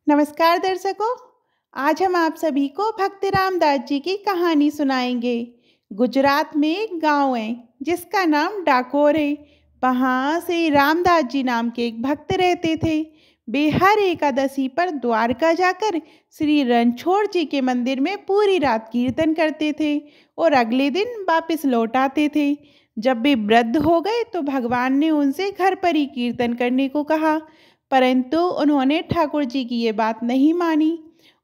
नमस्कार दर्शकों। आज हम आप सभी को भक्त रामदास जी की कहानी सुनाएंगे। गुजरात में एक गांव है जिसका नाम डाकोर है। वहाँ से रामदास जी नाम के एक भक्त रहते थे। वे हर एकादशी पर द्वारका जाकर श्री रणछोड़ जी के मंदिर में पूरी रात कीर्तन करते थे और अगले दिन वापस लौट आते थे। जब वे वृद्ध हो गए तो भगवान ने उनसे घर पर ही कीर्तन करने को कहा, परंतु उन्होंने ठाकुर जी की ये बात नहीं मानी।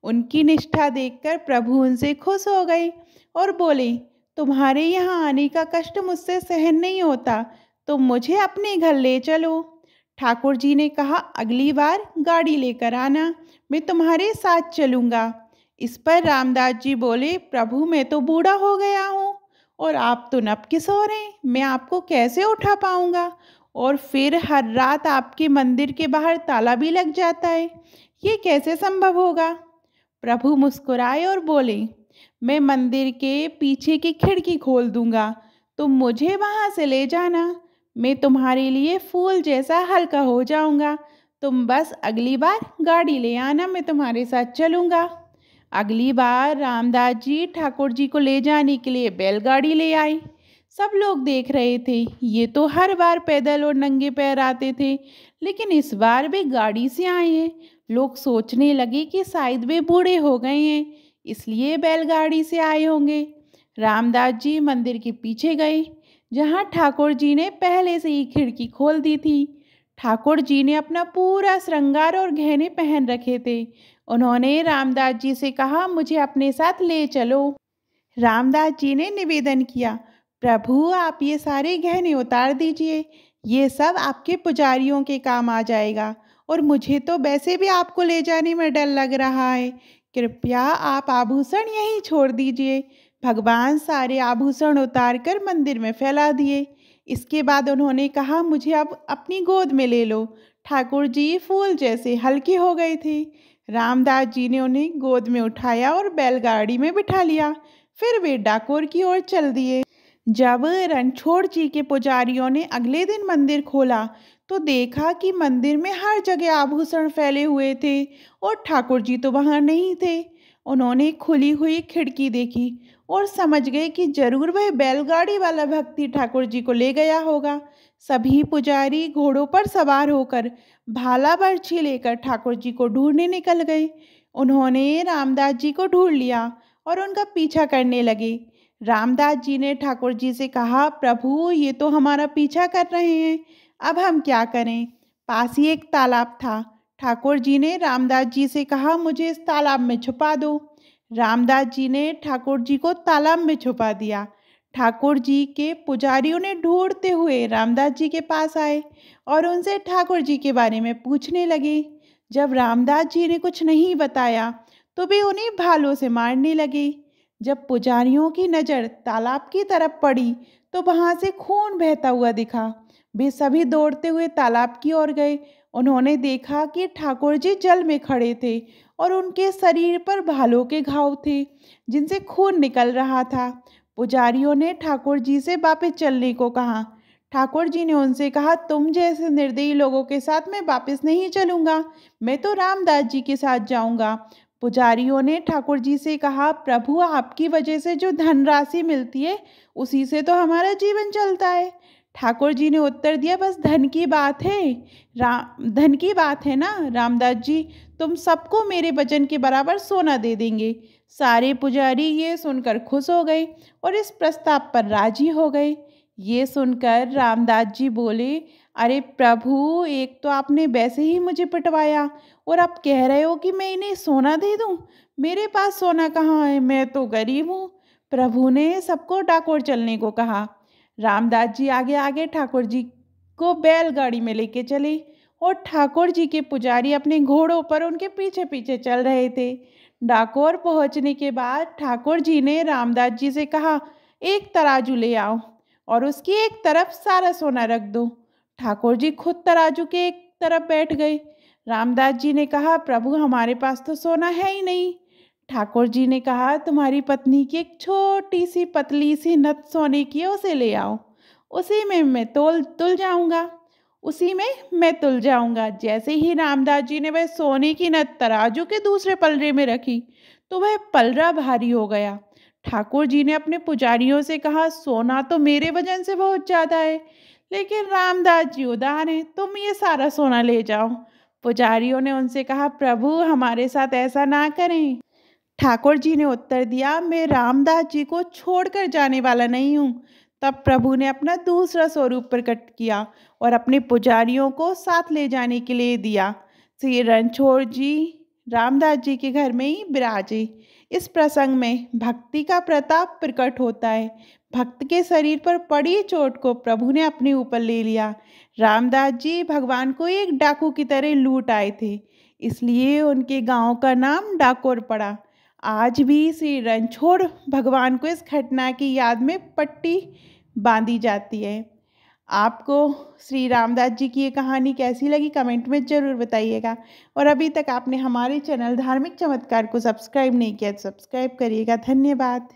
उनकी निष्ठा देखकर प्रभु उनसे खुश हो गए और बोले, तुम्हारे यहाँ आने का कष्ट मुझसे सहन नहीं होता, तुम मुझे अपने घर ले चलो। ठाकुर जी ने कहा, अगली बार गाड़ी लेकर आना, मैं तुम्हारे साथ चलूँगा। इस पर रामदास जी बोले, प्रभु मैं तो बूढ़ा हो गया हूँ और आप तो नवकिशोर हैं, मैं आपको कैसे उठा पाऊँगा। और फिर हर रात आपके मंदिर के बाहर ताला भी लग जाता है, ये कैसे संभव होगा। प्रभु मुस्कुराए और बोले, मैं मंदिर के पीछे की खिड़की खोल दूंगा, तुम मुझे वहाँ से ले जाना, मैं तुम्हारे लिए फूल जैसा हल्का हो जाऊंगा, तुम बस अगली बार गाड़ी ले आना, मैं तुम्हारे साथ चलूँगा। अगली बार रामदास जी ठाकुर जी को ले जाने के लिए बैलगाड़ी ले आए। सब लोग देख रहे थे, ये तो हर बार पैदल और नंगे पैर आते थे, लेकिन इस बार वे गाड़ी से आए हैं। लोग सोचने लगे कि शायद वे बूढ़े हो गए हैं, इसलिए बैलगाड़ी से आए होंगे। रामदास जी मंदिर के पीछे गए, जहाँ ठाकुर जी ने पहले से ही खिड़की खोल दी थी। ठाकुर जी ने अपना पूरा श्रृंगार और गहने पहन रखे थे। उन्होंने रामदास जी से कहा, मुझे अपने साथ ले चलो। रामदास जी ने निवेदन किया, प्रभु आप ये सारे गहने उतार दीजिए, ये सब आपके पुजारियों के काम आ जाएगा और मुझे तो वैसे भी आपको ले जाने में डर लग रहा है, कृपया आप आभूषण यहीं छोड़ दीजिए। भगवान सारे आभूषण उतार कर मंदिर में फैला दिए। इसके बाद उन्होंने कहा, मुझे अब अपनी गोद में ले लो। ठाकुर जी फूल जैसे हल्के हो गए थे। रामदास जी ने उन्हें गोद में उठाया और बैलगाड़ी में बिठा लिया। फिर वे डाकोर की ओर चल दिए। जब रणछोड़ जी के पुजारियों ने अगले दिन मंदिर खोला तो देखा कि मंदिर में हर जगह आभूषण फैले हुए थे और ठाकुर जी तो वहाँ नहीं थे। उन्होंने खुली हुई खिड़की देखी और समझ गए कि जरूर वह बैलगाड़ी वाला भक्ति ठाकुर जी को ले गया होगा। सभी पुजारी घोड़ों पर सवार होकर भाला बर्छी लेकर ठाकुर जी को ढूंढने निकल गए। उन्होंने रामदास जी को ढूंढ लिया और उनका पीछा करने लगे। रामदास जी ने ठाकुर जी से कहा, प्रभु ये तो हमारा पीछा कर रहे हैं, अब हम क्या करें। पास ही एक तालाब था। ठाकुर जी ने रामदास जी से कहा, मुझे इस तालाब में छुपा दो। रामदास जी ने ठाकुर जी को तालाब में छुपा दिया। ठाकुर जी के पुजारी उन्हें ढूंढते हुए रामदास जी के पास आए और उनसे ठाकुर जी के बारे में पूछने लगे। जब रामदास जी ने कुछ नहीं बताया तो वे उन्हें भालों से मारने लगे। जब पुजारियों की नज़र तालाब की तरफ पड़ी तो वहाँ से खून बहता हुआ दिखा। वे सभी दौड़ते हुए तालाब की ओर गए। उन्होंने देखा कि ठाकुर जी जल में खड़े थे और उनके शरीर पर भालों के घाव थे जिनसे खून निकल रहा था। पुजारियों ने ठाकुर जी से वापस चलने को कहा। ठाकुर जी ने उनसे कहा, तुम जैसे निर्दयी लोगों के साथ मैं वापस नहीं चलूँगा, मैं तो रामदास जी के साथ जाऊँगा। पुजारियों ने ठाकुर जी से कहा, प्रभु आपकी वजह से जो धनराशि मिलती है उसी से तो हमारा जीवन चलता है। ठाकुर जी ने उत्तर दिया, बस धन की बात है, धन की बात है ना रामदास जी, तुम सबको मेरे वचन के बराबर सोना दे देंगे। सारे पुजारी ये सुनकर खुश हो गए और इस प्रस्ताव पर राजी हो गए। ये सुनकर रामदास जी बोले, अरे प्रभु, एक तो आपने वैसे ही मुझे पिटवाया और अब कह रहे हो कि मैं इन्हें सोना दे दूं। मेरे पास सोना कहाँ है, मैं तो गरीब हूँ। प्रभु ने सबको डाकोर चलने को कहा। रामदास जी आगे आगे ठाकुर जी को बैलगाड़ी में लेके चले और ठाकुर जी के पुजारी अपने घोड़ों पर उनके पीछे पीछे चल रहे थे। डाकोर पहुंचने के बाद ठाकुर जी ने रामदास जी से कहा, एक तराजू ले आओ और उसकी एक तरफ सारा सोना रख दो। ठाकुर जी खुद तराजू के एक तरफ बैठ गए। रामदास जी ने कहा, प्रभु हमारे पास तो सोना है ही नहीं। ठाकुर जी ने कहा, तुम्हारी पत्नी की एक छोटी सी पतली सी नथ सोने की है, उसे ले आओ, उसी में मैं तोल तुल जाऊंगा। उसी में मैं तुल जाऊंगा। जैसे ही रामदास जी ने वह सोने की नथ तराजू के दूसरे पलड़े में रखी तो वह पलड़ा भारी हो गया। ठाकुर जी ने अपने पुजारियों से कहा, सोना तो मेरे वजन से बहुत ज्यादा है, लेकिन रामदास जी उदार हैं, तुम ये सारा सोना ले जाओ। पुजारियों ने उनसे कहा, प्रभु हमारे साथ ऐसा ना करें। ठाकुर जी ने उत्तर दिया, मैं रामदास जी को छोड़कर जाने वाला नहीं हूँ। तब प्रभु ने अपना दूसरा स्वरूप प्रकट किया और अपने पुजारियों को साथ ले जाने के लिए दिया। श्री रणछोड़ जी रामदास जी के घर में ही विराजे। इस प्रसंग में भक्ति का प्रताप प्रकट होता है। भक्त के शरीर पर पड़ी चोट को प्रभु ने अपने ऊपर ले लिया। रामदास जी भगवान को एक डाकू की तरह लूट आए थे, इसलिए उनके गांव का नाम डाकोर पड़ा। आज भी श्री रणछोड़ भगवान को इस घटना की याद में पट्टी बांधी जाती है। आपको श्री रामदास जी की ये कहानी कैसी लगी कमेंट में ज़रूर बताइएगा। और अभी तक आपने हमारे चैनल धार्मिक चमत्कार को सब्सक्राइब नहीं किया तो सब्सक्राइब करिएगा। धन्यवाद।